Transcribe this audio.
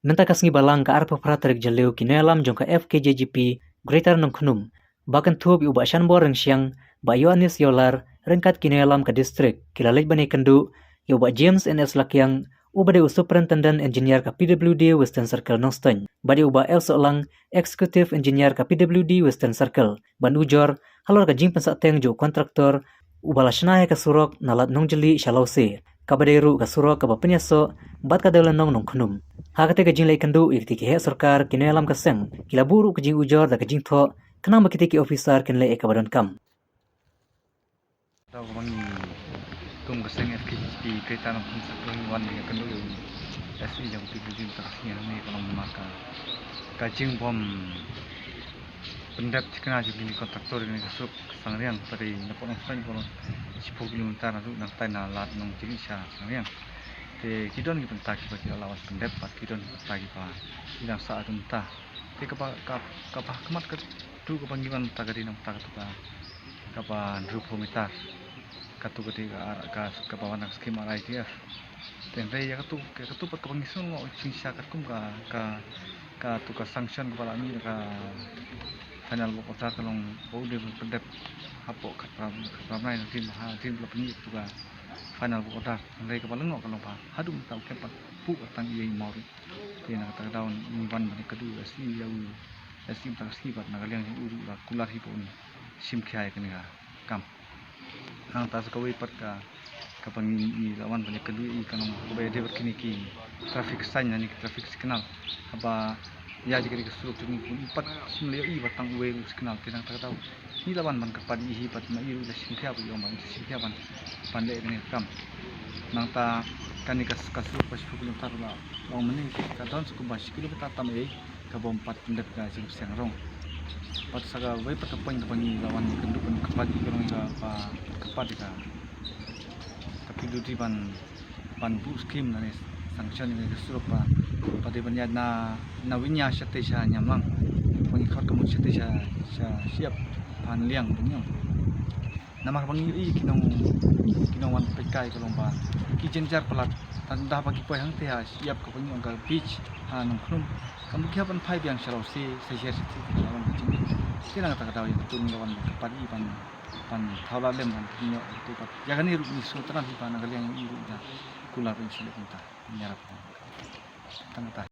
Nanta kasngi balang ka arpa praterik jaleu kinelam jongka FKJGP Greater Nongkhnum. Bakan thub yu bashan boreng siang ba Yohanes Yolar rengkat kinelam ka distrik kilalej bani kendu yu ba James NS Lakyang ubade Superintendent Engineer ka PWD Western Circle Nongstany. Badi uba El Solang Executive Engineer ka PWD Western Circle. Ban ujor halor ka jing pensateng jo kontraktor ubala shnai ka surok nalat nongjeli shalause. Kabaderu ka surok ka bapenyaso bat ka dalan nong Nongkhnum. Hakate ka jing lay kendu ikti ki he sarkar kinelam ka seng kilaburu ka jing ujor da ka jing tho kenang makiti ki officer kinlay ekabadon kam. Tahu kami kum keseng FKJP kereta nak pun wan yang kendu SI yang PWD terasnya ni kalau maka kajing bom pendap kena jadi kontraktor ini kesuk sangriang dari nepok nongsan kalau 10 km nanti nak tanya lat nong jenis sangriang. Te kidon kita taki bagi lawas pendap pat kidon taki pa tidak saat entah. Te kapah kemat ke tu kepanggilan tagadi nong tagatuka kapan rupomitar katu ketika ke bawah nak skim RITF tentai ya katu pat kepangisun mau cincang katum ka tuka sanction kepala ni ka final kota kalong bau dia pendep hapok kapramai nanti nanti belum tuka final kota tentai kepala ngok kalong pa hadum tau kepat pu tang iei mori dia nak kata daun imban bani kedua si yau sim tak ski pat nagaliang uru kular hipon sim kiai kini kam ang tas kawai pat ka pangini lawan banyak kedua i kanong kabaya dia berkini ki traffic sign ni traffic signal apa ya jika dikesuruh ni pun pat semleo i batang uwe signal tinang tak tahu ni lawan ban kapadi hi pat ma iru sim kiai bu yom ban sim kiai ban pandai kini kam nang ta kan ni kasur pas 10 km la long meni ka tahun suku bas kilometer tam ei ka bom pat pendek ka sim siang rong pat saga wei pat kapangi lawan kendu pun kapadi kerong ka kapadi ka tapi dudi ban bu skim na sanction ni kesuruh pa pati banya na winya syate sha nyamlang pangi khot kamu syate sha siap pan liang punya nama pangi i kinong wan pekai kalong ba ki jenjar pelat tanda bagi poy hang teh siap ka pangi angka beach Nongkhnum kamu kiapan pai biang shalause saya lawan kucing kira kata tahu yang betul lawan kapadi pan thawla lem kan tinyo tu pat ya kan iru ni sutran pan kalian iru dah kular insya Allah nyarap tangta